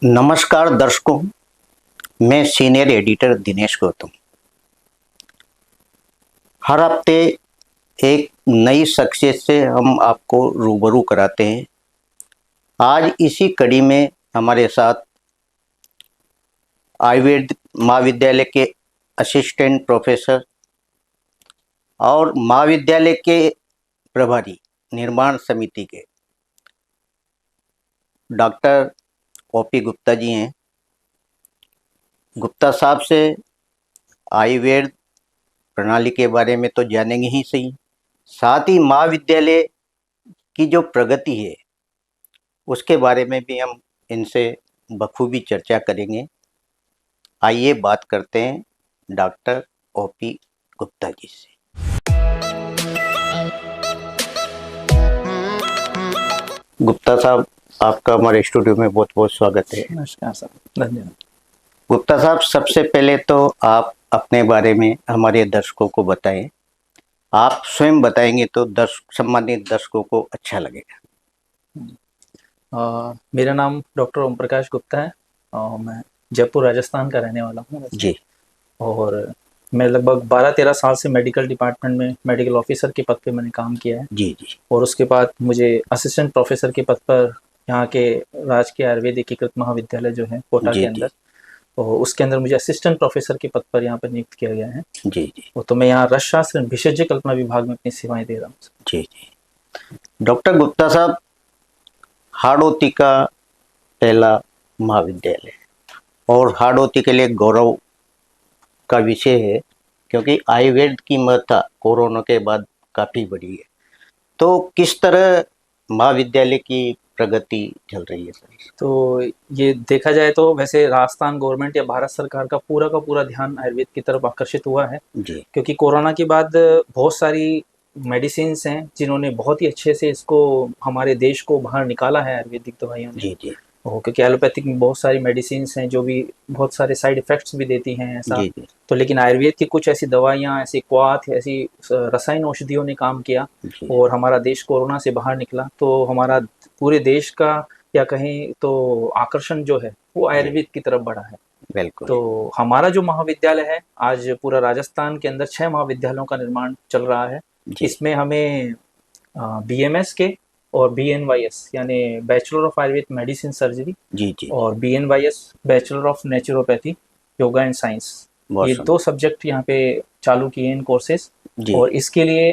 नमस्कार दर्शकों, मैं सीनियर एडिटर दिनेश गौतम। हर हफ्ते एक नई शख्सियत से हम आपको रूबरू कराते हैं। आज इसी कड़ी में हमारे साथ आयुर्वेद महाविद्यालय के असिस्टेंट प्रोफेसर और महाविद्यालय के प्रभारी निर्माण समिति के डॉक्टर ओपी गुप्ता जी हैं। गुप्ता साहब से आयुर्वेद प्रणाली के बारे में तो जानेंगे ही सही, साथ ही महाविद्यालय की जो प्रगति है उसके बारे में भी हम इनसे बखूबी चर्चा करेंगे। आइए बात करते हैं डॉक्टर ओपी गुप्ता जी से। गुप्ता साहब, आपका हमारे स्टूडियो में बहुत बहुत स्वागत है। नमस्कार सर, धन्यवाद। गुप्ता साहब, सबसे पहले तो आप अपने बारे में हमारे दर्शकों को बताएं। आप स्वयं बताएंगे तो सम्मानित दर्शकों को अच्छा लगेगा। मेरा नाम डॉक्टर ओम प्रकाश गुप्ता है और मैं जयपुर राजस्थान का रहने वाला हूँ जी। और मैं लगभग 12-13 साल से मेडिकल डिपार्टमेंट में मेडिकल ऑफिसर के पद पे मैंने काम किया है। जी जी। और उसके बाद मुझे असिस्टेंट प्रोफेसर के पद पर यहाँ के राजकीय आयुर्वेद एकीकृत महाविद्यालय जो है कोटा के अंदर, और उसके अंदर मुझे असिस्टेंट प्रोफेसर के पद पर यहाँ पर नियुक्त किया गया है। जी जी। तो मैं यहाँ रसशास्त्र भिषज्य कल्पना विभाग में अपनी सेवाएं दे रहा हूँ। जी जी। डॉक्टर गुप्ता साहब, हाड़ौती का पहला महाविद्यालय और हाड़ौती के लिए गौरव का विषय है, क्योंकि आयुर्वेद की महत्ता कोरोना के बाद काफ़ी बढ़ी है। तो किस तरह महाविद्यालय की प्रगति चल रही है सर? तो ये देखा जाए तो वैसे राजस्थान गवर्नमेंट या भारत सरकार का पूरा ध्यान आयुर्वेद की तरफ आकर्षित हुआ है जी। क्योंकि कोरोना के बाद बहुत सारी मेडिसिन हैं जिन्होंने बहुत ही अच्छे से इसको हमारे देश को बाहर निकाला है आयुर्वेदिक दवाइयों ने। जी जी। क्योंकि एलोपैथिक में बहुत सारी मेडिसिन हैं जो भी बहुत सारे साइड इफेक्ट्स भी देती हैं ऐसा। जी जी। तो लेकिन आयुर्वेद की कुछ ऐसी दवाइयाँ, ऐसी क्वाथ, ऐसी रसायन औषधियों ने काम किया और हमारा देश कोरोना से बाहर निकला। तो हमारा पूरे देश का या कहें तो आकर्षण जो है वो आयुर्वेद की तरफ बढ़ा है। बिल्कुल। तो हमारा जो महाविद्यालय है, आज पूरा राजस्थान के अंदर 6 महाविद्यालयों का निर्माण चल रहा है। इसमें हमें BMS के और BNYS यानी bachelor of Ayurveda medicine surgery जी जी और BNYS bachelor of naturopathy yoga and science, ये 2 सब्जेक्ट यहाँ पे चालू किए इन कोर्सेज। और इसके लिए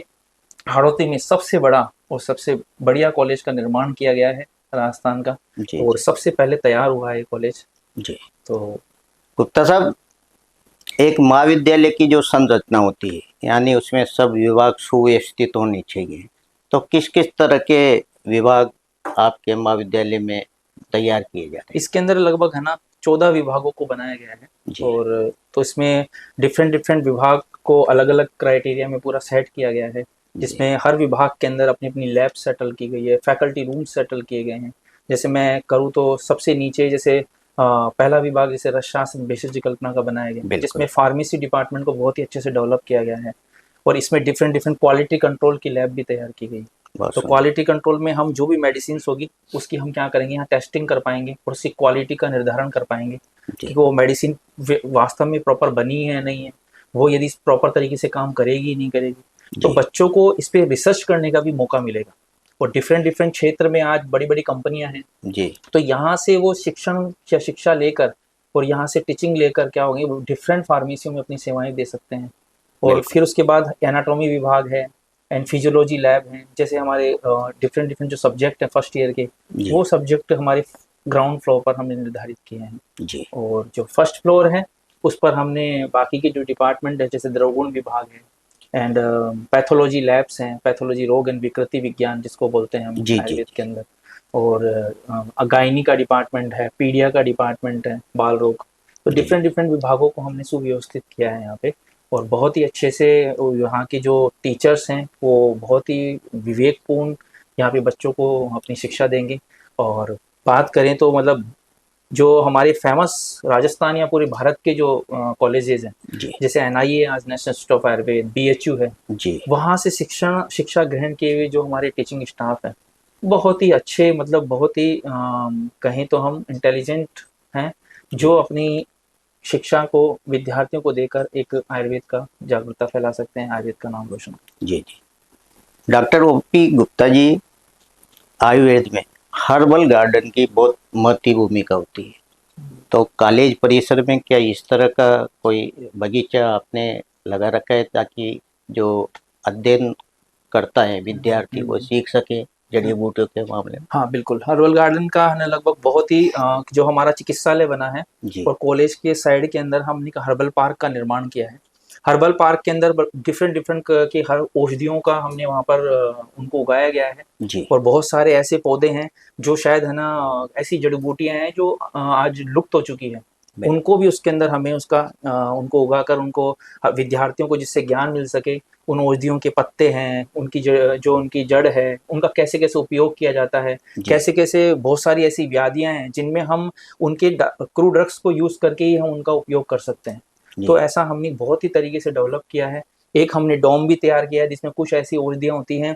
हाड़ौती में सबसे बड़ा और सबसे बढ़िया कॉलेज का निर्माण किया गया है राजस्थान का। और सबसे पहले तैयार हुआ है कॉलेज जी। तो गुप्ता साहब, एक महाविद्यालय की जो संरचना होती है, यानी उसमें सब विभाग सुव्यवस्थित होने चाहिए, तो किस किस तरह के विभाग आपके महाविद्यालय में तैयार किए जाते हैं? इसके अंदर लगभग है ना 14 विभागों को बनाया गया है। और तो इसमें डिफरेंट विभाग को अलग अलग क्राइटेरिया में पूरा सेट किया गया है, जिसमें हर विभाग के अंदर अपनी अपनी लैब सेटल की गई है, फैकल्टी रूम सेटल किए गए हैं। जैसे मैं करूँ तो सबसे नीचे जैसे पहला विभाग जैसे रसशास्त्र भिषज्य कल्पना का बनाया गया, जिसमें फार्मेसी डिपार्टमेंट को बहुत ही अच्छे से डेवलप किया गया है। और इसमें डिफरेंट क्वालिटी कंट्रोल की लैब भी तैयार की गई। तो क्वालिटी कंट्रोल में हम जो भी मेडिसिन होगी उसकी हम क्या करेंगे, यहाँ टेस्टिंग कर पाएंगे और उसकी क्वालिटी का निर्धारण कर पाएंगे कि वो मेडिसिन वास्तव में प्रॉपर बनी है या नहीं है, वो यदि प्रॉपर तरीके से काम करेगी नहीं करेगी। तो बच्चों को इस पर रिसर्च करने का भी मौका मिलेगा। और डिफरेंट क्षेत्र में आज बड़ी बड़ी कंपनियां हैं जी। तो यहाँ से वो शिक्षण या शिक्षा लेकर और यहाँ से टीचिंग लेकर क्या होगी, वो डिफरेंट फार्मेसियों में अपनी सेवाएं दे सकते हैं। और फिर उसके बाद एनाटॉमी विभाग है एंड फिजियोलॉजी लैब है। जैसे हमारे डिफरेंट जो सब्जेक्ट है फर्स्ट ईयर के, वो सब्जेक्ट हमारे ग्राउंड फ्लोर पर हमने निर्धारित किए हैं जी। और जो फर्स्ट फ्लोर है उस पर हमने बाकी के जो डिपार्टमेंट है जैसे द्रवगुण विभाग है एंड पैथोलॉजी लैब्स हैं, पैथोलॉजी रोग एंड विकृति विज्ञान जिसको बोलते हैं हम आयुर्वेद के अंदर, और गायनी का डिपार्टमेंट है, पीडिया का डिपार्टमेंट है, बाल रोग। तो डिफरेंट विभागों को हमने सुव्यवस्थित किया है यहाँ पे। और बहुत ही अच्छे से यहाँ के जो टीचर्स हैं वो बहुत ही विवेकपूर्ण यहाँ पे बच्चों को अपनी शिक्षा देंगे। और बात करें तो मतलब जो हमारे फेमस राजस्थान या पूरे भारत के जो कॉलेजेस हैं जैसे NIA आज national institute of Ayurveda, BHU है जी, वहाँ से शिक्षा ग्रहण किए हुए जो हमारे टीचिंग स्टाफ है बहुत ही अच्छे, मतलब बहुत ही कहें तो हम इंटेलिजेंट हैं जो अपनी शिक्षा को विद्यार्थियों को देकर एक आयुर्वेद का जागरूकता फैला सकते हैं, आयुर्वेद का नाम रोशन। जी जी। डॉक्टर ओपी गुप्ता जी, आयुर्वेद में हर्बल गार्डन की बहुत महत्वपूर्ण भूमिका होती है, तो कॉलेज परिसर में क्या इस तरह का कोई बगीचा आपने लगा रखा है ताकि जो अध्ययन करता है विद्यार्थी वो सीख सके जड़ी बूटियों के मामले में? हाँ बिल्कुल, हर्बल गार्डन का हमने लगभग बहुत ही जो हमारा चिकित्सालय बना है जी और कॉलेज के साइड के अंदर हमने एक हर्बल पार्क का निर्माण किया है। हर्बल पार्क के अंदर डिफरेंट डिफरेंट की हर औषधियों का हमने वहाँ पर उनको उगाया गया है जी और बहुत सारे ऐसे पौधे हैं जो शायद है ना ऐसी जड़ी बूटियां हैं जो आज लुप्त हो चुकी है, बिल्कुल। उनको भी उसके अंदर हमें उसका उनको उगाकर उनको विद्यार्थियों को जिससे ज्ञान मिल सके, उन औषधियों के पत्ते हैं, उनकी जो उनकी जड़ है, उनका कैसे कैसे उपयोग किया जाता है, जी कैसे कैसे बहुत सारी ऐसी व्याधियां हैं जिनमें हम उनके क्रू ड्रग्स को यूज करके ही हम उनका उपयोग कर सकते हैं। जी तो ऐसा हमने बहुत ही तरीके से डेवलप किया है। एक हमने डोम भी तैयार किया है जिसमें कुछ ऐसी औषधियां होती हैं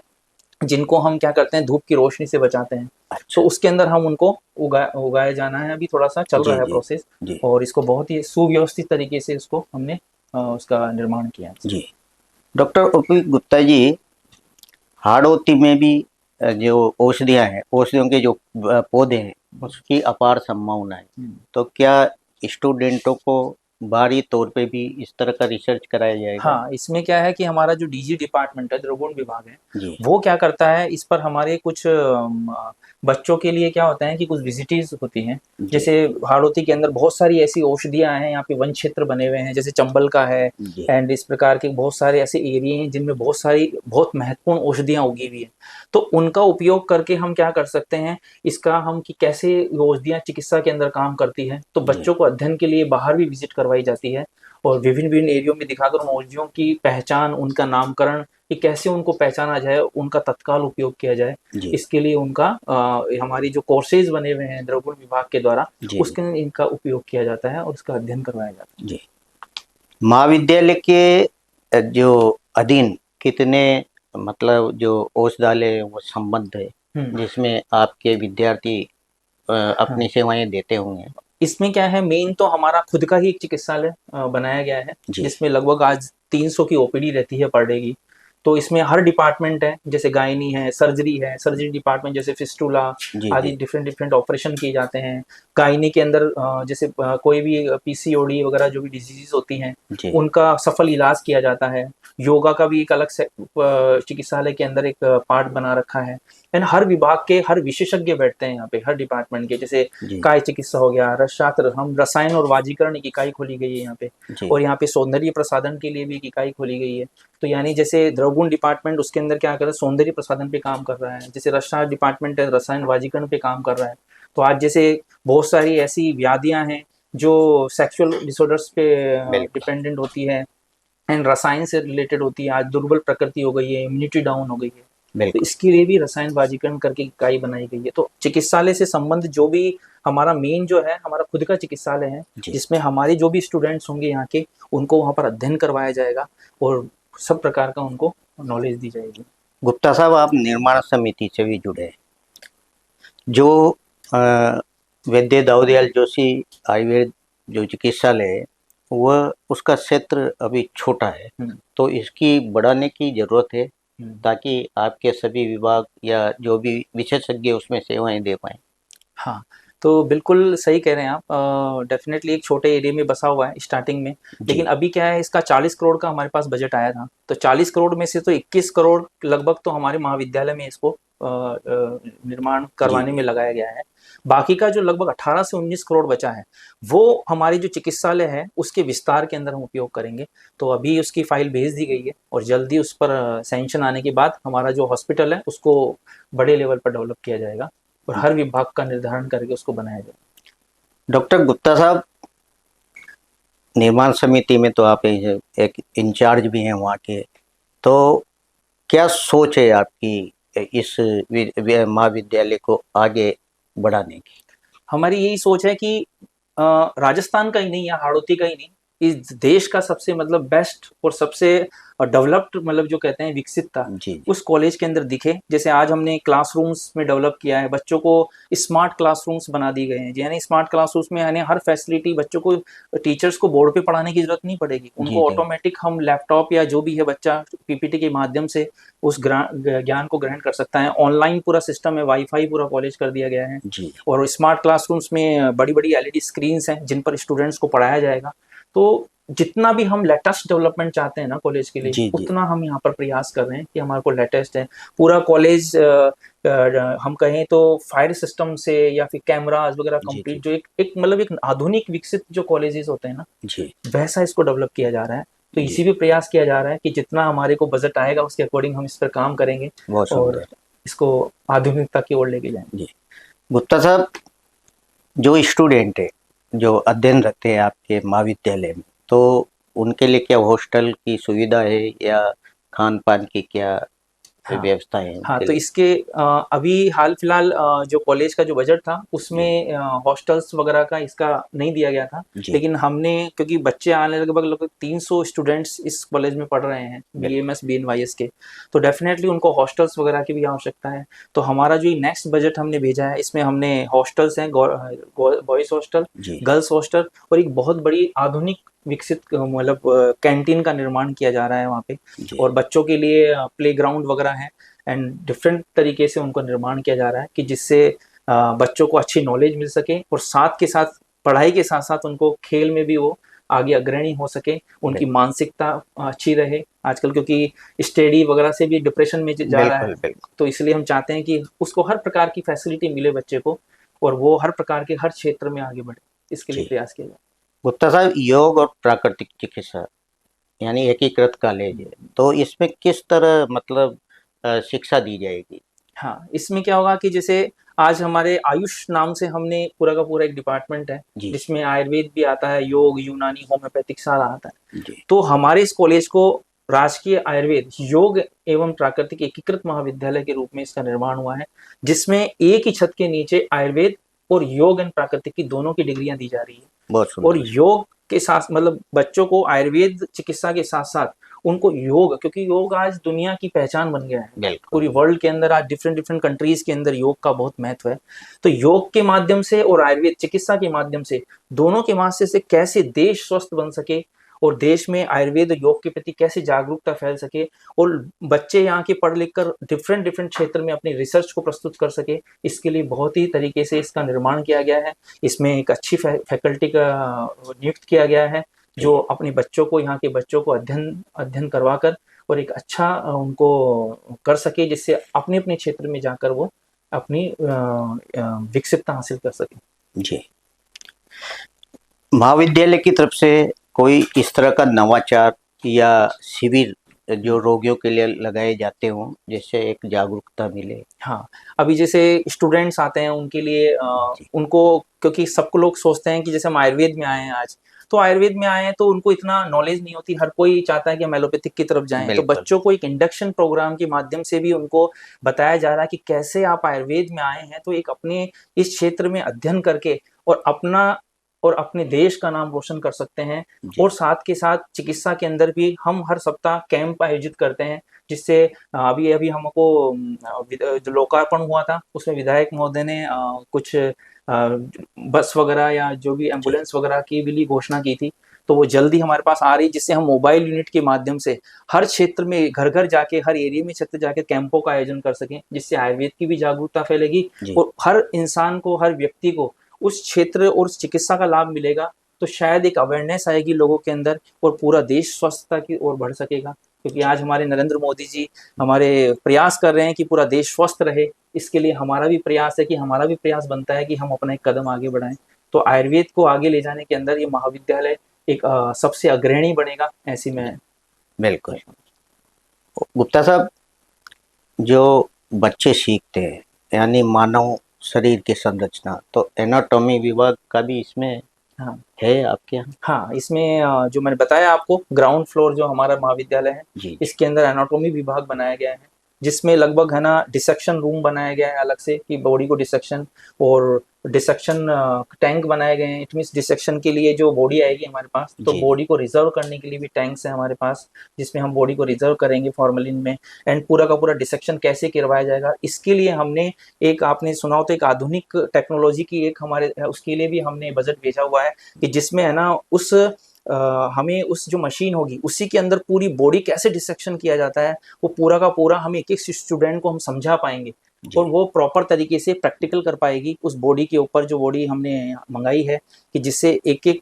जिनको हम क्या करते हैं धूप की रोशनी से बचाते हैं, तो अच्छा। उसके अंदर हम उनको उगाए जाना है, अभी थोड़ा सा चल जी रहा है जी प्रोसेस जी और इसको बहुत ही सुव्यवस्थित तरीके से इसको हमने उसका निर्माण किया है। जी। डॉक्टर ओपी गुप्ता जी, हाड़ौती में भी जो औषधियाँ हैं, औषधियों के जो पौधे हैं उसकी अपार संभावना है, तो क्या स्टूडेंटों को बाहरी तौर पे भी इस तरह का रिसर्च कराया जाएगा? हाँ, इसमें क्या है कि हमारा जो डीजी डिपार्टमेंट है, द्रवगुण विभाग है, जी वो क्या करता है इस पर हमारे कुछ बच्चों के लिए क्या होता है कि कुछ विजिटिंग्स होती हैं। जी जैसे हाड़ौती के अंदर बहुत सारी ऐसी औषधियाँ हैं, यहाँ पे वन क्षेत्र बने हुए हैं, जैसे चंबल का है जी एंड इस प्रकार के बहुत सारे ऐसे एरिया हैं जिनमें बहुत सारी बहुत महत्वपूर्ण औषधियाँ उगी हुई हैं। तो उनका उपयोग करके हम क्या कर सकते हैं, इसका हम कि कैसे औषधियाँ चिकित्सा के अंदर काम करती है, तो जी बच्चों को अध्ययन के लिए बाहर भी विजिट करवाई जाती है और विभिन्न-विभिन्न एरियो में दिखाकर उन औषधियों की पहचान, उनका नामकरण कि कैसे उनको पहचाना जाए, उनका तत्काल उपयोग किया जाए। जी इसके लिए उनका हमारी जो कोर्सेज बने हुए हैं द्रवगुण विभाग के द्वारा, जी उसके अंदर इनका उपयोग किया जाता है और उसका अध्ययन करवाया जाता है। जी। महाविद्यालय के जो अधीन कितने मतलब जो औषधालय वो संबद्ध है जिसमें आपके विद्यार्थी हाँ। अपनी सेवाएं देते होंगे? इसमें क्या है, मेन तो हमारा खुद का ही एक चिकित्सालय बनाया गया है जी जिसमें लगभग आज 300 की ओपीडी रहती है पर डे की। तो इसमें हर डिपार्टमेंट है, जैसे गायनी है, सर्जरी डिपार्टमेंट जैसे फिस्टूला जी आदि जी डिफरेंट डिफरेंट ऑपरेशन किए जाते हैं। गायनी के अंदर जैसे कोई भी पीसीओडी वगैरह जो भी डिजीजेस होती हैं जी उनका सफल इलाज किया जाता है। योगा का भी एक अलग से चिकित्सालय के अंदर एक पार्ट बना रखा है एंड हर विभाग के हर विशेषज्ञ बैठते हैं यहाँ पे, हर डिपार्टमेंट के, जैसे जी काय चिकित्सा हो गया, रसशास्त्र, हम रसायन और वाजीकरण की इकाई खोली गई है यहाँ पे जी और यहाँ पे सौंदर्य प्रसाधन के लिए भी एक इकाई खोली गई है। तो यानी जैसे द्रवगुण डिपार्टमेंट उसके अंदर क्या कर रहा है, सौंदर्य प्रसाधन पे काम कर रहा है, जैसे रसशास्त्र डिपार्टमेंट है रसायन वाजीकरण पे काम कर रहा है। तो आज जैसे बहुत सारी ऐसी व्याधियां हैं जो सेक्सुअल डिसऑर्डर्स पे बिल्कुल डिपेंडेंट होती है एंड रसायन से रिलेटेड होती है, आज दुर्बल प्रकृति हो गई है, इम्यूनिटी डाउन हो गई है, तो बिल्कुल इसके लिए भी रसायन वाजीकरण करके इकाई बनाई गई है। तो चिकित्सालय से संबंध जो भी हमारा मेन जो है हमारा खुद का चिकित्सालय है जी। जिसमें हमारे जो भी स्टूडेंट्स होंगे यहाँ के उनको वहाँ पर अध्ययन करवाया जाएगा और सब प्रकार का उनको नॉलेज दी जाएगी। गुप्ता साहब, आप निर्माण समिति से भी जुड़े हैं। जो वैद्य दाऊदयाल जोशी आयुर्वेद जो चिकित्सालय है वह उसका क्षेत्र अभी छोटा है, तो इसकी बढ़ाने की जरूरत है ताकि आपके सभी विभाग या जो भी विशेषज्ञ उसमें सेवाएं दे पाए। हाँ, तो बिल्कुल सही कह रहे हैं आप। डेफिनेटली एक छोटे एरिया में बसा हुआ है स्टार्टिंग में, जी लेकिन अभी क्या है इसका 40 करोड़ का हमारे पास बजट आया था, तो 40 करोड़ में से तो 21 करोड़ लगभग तो हमारे महाविद्यालय में इसको निर्माण जी करवाने में लगाया गया है। बाकी का जो लगभग 18 से 19 करोड़ बचा है वो हमारी जो चिकित्सालय है उसके विस्तार के अंदर हम उपयोग करेंगे। तो अभी उसकी फाइल भेज दी गई है और जल्दी उस पर सैंक्शन आने के बाद हमारा जो हॉस्पिटल है उसको बड़े लेवल पर डेवलप किया जाएगा और हर विभाग का निर्धारण करके उसको बनाया जाए। डॉक्टर गुप्ता साहब, निर्माण समिति में तो आप एक इंचार्ज भी हैं वहाँ के, तो क्या सोच है आपकी इस महाविद्यालय को आगे बढ़ाने की? हमारी यही सोच है कि राजस्थान का ही नहीं या हाड़ौती का ही नहीं, इस देश का सबसे मतलब बेस्ट और सबसे डेवलप्ड मतलब जो कहते हैं विकसित था, जी जी उस कॉलेज के अंदर दिखे। जैसे आज हमने क्लासरूम्स में डेवलप किया है, बच्चों को स्मार्ट क्लासरूम्स बना दिए गए हैं, यानी स्मार्ट क्लासरूम्स में यानी हर फैसिलिटी बच्चों को, टीचर्स को बोर्ड पे पढ़ाने की जरूरत नहीं पड़ेगी, जी उनको जी ऑटोमेटिक हम लैपटॉप या जो भी है बच्चा पीपीटी के माध्यम से उस ज्ञान को ग्रहण कर सकता है। ऑनलाइन पूरा सिस्टम है, वाईफाई पूरा कॉलेज कर दिया गया है, जी और स्मार्ट क्लासरूम्स में बड़ी बड़ी एलईडी स्क्रीन्स हैं जिन पर स्टूडेंट्स को पढ़ाया जाएगा। तो जितना भी हम लेटेस्ट डेवलपमेंट चाहते हैं ना कॉलेज के लिए, जी जी उतना हम यहाँ पर प्रयास कर रहे हैं कि हमारे को लेटेस्ट है पूरा कॉलेज। हम कहें तो फायर सिस्टम से या फिर कैमरास वगैरह जी जी कंप्लीट, जो एक मतलब एक आधुनिक विकसित जो कॉलेजेस होते हैं ना, जी वैसा इसको डेवलप किया जा रहा है। तो जी इसी भी प्रयास किया जा रहा है कि जितना हमारे को बजट आएगा उसके अकॉर्डिंग हम इस पर काम करेंगे बहुत और सुंदर। इसको आधुनिकता की ओर लेके जाएंगे। जी गुप्ता साहब, जो स्टूडेंट है जो अध्ययन रखते हैं आपके महाविद्यालय में, तो उनके लिए क्या हॉस्टल की सुविधा है या खान पान की क्या हाँ व्यवस्था है हाँ, उनके तो लिए? इसके अभी हाल फिलहाल जो कॉलेज का जो बजट था जी उसमें हॉस्टल्स वगैरह का इसका नहीं दिया गया था। जी लेकिन हमने, क्योंकि बच्चे आने लगभग लगभग 300 स्टूडेंट्स इस कॉलेज में पढ़ रहे हैं बिल्कुल। बीएमएस बीएनवाईएस के, तो डेफिनेटली उनको हॉस्टल्स वगैरह की भी आवश्यकता है। तो हमारा जो नेक्स्ट बजट हमने भेजा है इसमें हमने हॉस्टल्स हैं, बॉयज हॉस्टल, जी गर्ल्स हॉस्टल, और एक बहुत बड़ी आधुनिक विकसित मतलब कैंटीन का निर्माण किया जा रहा है वहाँ पे। जी और बच्चों के लिए प्ले ग्राउंड वगैरह है, एंड डिफरेंट तरीके से उनको निर्माण किया जा रहा है कि जिससे बच्चों को अच्छी नॉलेज मिल सके, और साथ के साथ पढ़ाई के साथ साथ उनको खेल में भी वो आगे अग्रणी हो सके, उनकी बिल्कुल मानसिकता अच्छी रहे। आजकल क्योंकि स्टडी वगैरह से भी डिप्रेशन में जा रहा है, बिल्कुल बिल्कुल। तो इसलिए हम चाहते हैं कि उसको हर प्रकार की फैसिलिटी मिले बच्चे को, और वो हर प्रकार के हर क्षेत्र में आगे बढ़े, इसके लिए जी प्रयास किया जाए। गुप्ता साहब, योग और प्राकृतिक चिकित्सा यानी एकीकृत कॉलेज है, तो इसमें किस तरह मतलब शिक्षा दी जाएगी? हाँ, इसमें क्या होगा कि जैसे आज हमारे आयुष नाम से हमने पूरा का पूरा एक डिपार्टमेंट है, जी जिसमें आयुर्वेद भी आता है, योग, यूनानी, होम्योपैथिक सारा आता है। जी तो हमारे इस कॉलेज को राजकीय आयुर्वेद योग एवं प्राकृतिक एकीकृत महाविद्यालय के रूप में इसका निर्माण हुआ है, जिसमें एक ही छत के नीचे आयुर्वेद और योग एंड प्राकृतिक की दोनों की डिग्रियां दी जा रही है। बहुत और सुंदर। योग के साथ मतलब बच्चों को आयुर्वेद चिकित्सा के साथ साथ उनको योग, क्योंकि योग आज दुनिया की पहचान बन गया है, बिल्कुल पूरी वर्ल्ड के अंदर आज डिफरेंट डिफरेंट कंट्रीज के अंदर योग का बहुत महत्व है। तो योग के माध्यम से और आयुर्वेद चिकित्सा के माध्यम से, दोनों के माध्यम से कैसे देश स्वस्थ बन सके, और देश में आयुर्वेद और योग के प्रति कैसे जागरूकता फैल सके, और बच्चे यहाँ के पढ़ लिख कर डिफरेंट डिफरेंट क्षेत्र में अपनी रिसर्च को प्रस्तुत कर सके, इसके लिए बहुत ही तरीके से इसका निर्माण किया गया है। इसमें एक अच्छी फैकल्टी का नियुक्त किया गया है, जी जो अपने बच्चों को, यहाँ के बच्चों को अध्ययन अध्ययन करवा कर और एक अच्छा उनको कर सके, जिससे अपने अपने क्षेत्र में जाकर वो अपनी विकसितता हासिल कर सके। जी। महाविद्यालय की तरफ से कोई इस तरह का नवाचार या शिविर जो रोगियों के लिए लगाए जाते हों, जिससे एक जागरूकता मिले? हाँ, अभी जैसे स्टूडेंट्स आते हैं उनके लिए जी उनको, क्योंकि सबको लोग सोचते हैं कि जैसे हम आयुर्वेद में आए हैं आज, तो आयुर्वेद में आए हैं तो उनको इतना नॉलेज नहीं होती, हर कोई चाहता है कि हम एलोपैथिक की तरफ जाएं। तो बिल्कुल। बच्चों को एक इंडक्शन प्रोग्राम के माध्यम से भी उनको बताया जा रहा है कि कैसे आप आयुर्वेद में आए हैं तो एक अपने इस क्षेत्र में अध्ययन करके और अपना और अपने देश का नाम रोशन कर सकते हैं। जी और साथ के साथ चिकित्सा के अंदर भी हम हर सप्ताह कैंप आयोजित करते हैं, जिससे अभी अभी हमको जो लोकार्पण हुआ था उसमें विधायक महोदय ने कुछ बस वगैरह या जो भी जी एम्बुलेंस वगैरह की भी घोषणा की थी, तो वो जल्दी हमारे पास आ रही, जिससे हम मोबाइल यूनिट के माध्यम से हर क्षेत्र में घर घर जाके हर एरिया में छत जाके कैंपों का आयोजन कर सकें, जिससे आयुर्वेद की भी जागरूकता फैलेगी जी और हर इंसान को, हर व्यक्ति को उस क्षेत्र और उस चिकित्सा का लाभ मिलेगा। तो शायद एक अवेयरनेस आएगी लोगों के अंदर और पूरा देश स्वस्थता की ओर बढ़ सकेगा। क्योंकि जी आज हमारे नरेंद्र मोदी जी हमारे प्रयास कर रहे हैं कि पूरा देश स्वस्थ रहे, इसके लिए हमारा भी प्रयास है कि हमारा भी प्रयास बनता है कि हम अपना एक कदम आगे बढ़ाएं। तो आयुर्वेद को आगे ले जाने के अंदर ये महाविद्यालय एक सबसे अग्रणी बनेगा, ऐसी जी मैं। बिल्कुल। गुप्ता साहब, जो बच्चे सीखते हैं यानी मानव शरीर की संरचना, तो एनाटॉमी विभाग का भी इसमें हाँ है आपके यहाँ? हाँ, इसमें जो मैंने बताया आपको, ग्राउंड फ्लोर जो हमारा महाविद्यालय है, जी जी इसके अंदर एनाटॉमी विभाग बनाया गया है। जिसमें लगभग है ना डिसेक्शन रूम बनाया गया है अलग से कि बॉडी को डिसेक्शन, और डिसेक्शन टैंक बनाए गए हैं। इट मीन्स डिसेक्शन के लिए जो बॉडी आएगी हमारे पास, तो जी बॉडी को रिजर्व करने के लिए भी टैंक्स है हमारे पास, जिसमें हम बॉडी को रिजर्व करेंगे फॉर्मेलिन में। एंड पूरा का पूरा डिसेक्शन कैसे करवाया जाएगा, इसके लिए हमने एक, आपने सुना हो तो, एक आधुनिक टेक्नोलॉजी की एक हमारे उसके लिए भी हमने बजट भेजा हुआ है कि जिसमें है ना उस हमें उस जो मशीन होगी उसी के अंदर पूरी बॉडी कैसे डिसेक्शन किया जाता है, वो पूरा का पूरा हम एक एक स्टूडेंट को हम समझा पाएंगे और वो प्रॉपर तरीके से प्रैक्टिकल कर पाएगी उस बॉडी के ऊपर, जो बॉडी हमने मंगाई है, कि जिससे एक एक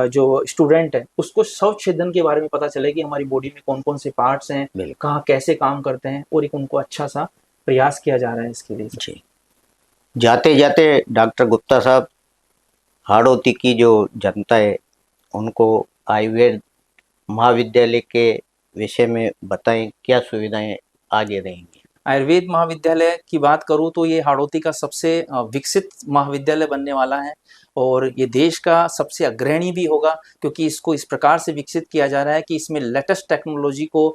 जो स्टूडेंट है उसको शव छेदन के बारे में पता चले कि हमारी बॉडी में कौन कौन से पार्ट्स हैं, बिल्कुल कहाँ कैसे काम करते हैं, और एक उनको अच्छा सा प्रयास किया जा रहा है इसके लिए। जी। जाते जाते डॉक्टर गुप्ता साहब, हाड़ौती की जो जनता है उनको आयुर्वेद महाविद्यालय के विषय में बताएं, क्या सुविधाएं आगे रहेंगी। आयुर्वेद महाविद्यालय की बात करूँ तो ये हाड़ौती का सबसे विकसित महाविद्यालय बनने वाला है, और ये देश का सबसे अग्रणी भी होगा, क्योंकि इसको इस प्रकार से विकसित किया जा रहा है कि इसमें लेटेस्ट टेक्नोलॉजी को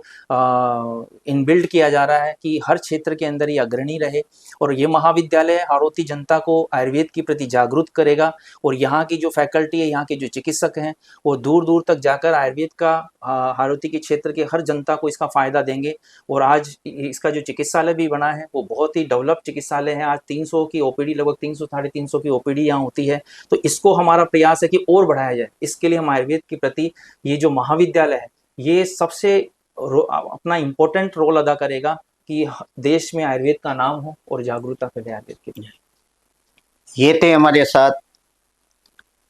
इनबिल्ड किया जा रहा है कि हर क्षेत्र के अंदर ये अग्रणी रहे। और ये महाविद्यालय हाड़ौती जनता को आयुर्वेद के प्रति जागरूक करेगा, और यहाँ की जो फैकल्टी है, यहाँ के जो चिकित्सक हैं, वो दूर दूर तक जाकर आयुर्वेद का हाड़ौती के क्षेत्र के हर जनता को इसका फायदा देंगे। और आज इसका जो चिकित्सालय भी बना है वो बहुत ही डेवलप चिकित्सालय है। आज 300 की ओपीडी, लगभग 300 साढ़े 300 की ओपीडी यहाँ होती है। तो इसको हमारा प्रयास है कि और बढ़ाया जाए। इसके लिए हम आयुर्वेद के प्रति ये जो महाविद्यालय है ये सबसे अपना इम्पोर्टेंट रोल अदा करेगा कि देश में आयुर्वेद का नाम हो और जागरूकता फैले आयुर्वेद के लिए। ये थे हमारे साथ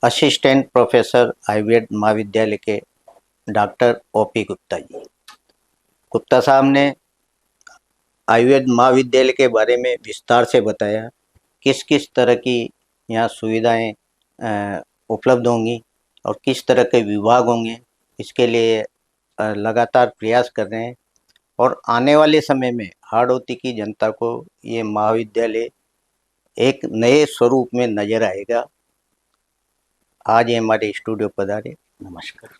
असिस्टेंट प्रोफेसर आयुर्वेद महाविद्यालय के डॉक्टर ओपी गुप्ता जी। गुप्ता साहब ने आयुर्वेद महाविद्यालय के बारे में विस्तार से बताया, किस किस तरह की यहाँ सुविधाएं उपलब्ध होंगी और किस तरह के विभाग होंगे। इसके लिए लगातार प्रयास कर रहे हैं और आने वाले समय में हाड़ौती की जनता को ये महाविद्यालय एक नए स्वरूप में नजर आएगा। आज ये हमारे स्टूडियो पधारे। नमस्कार।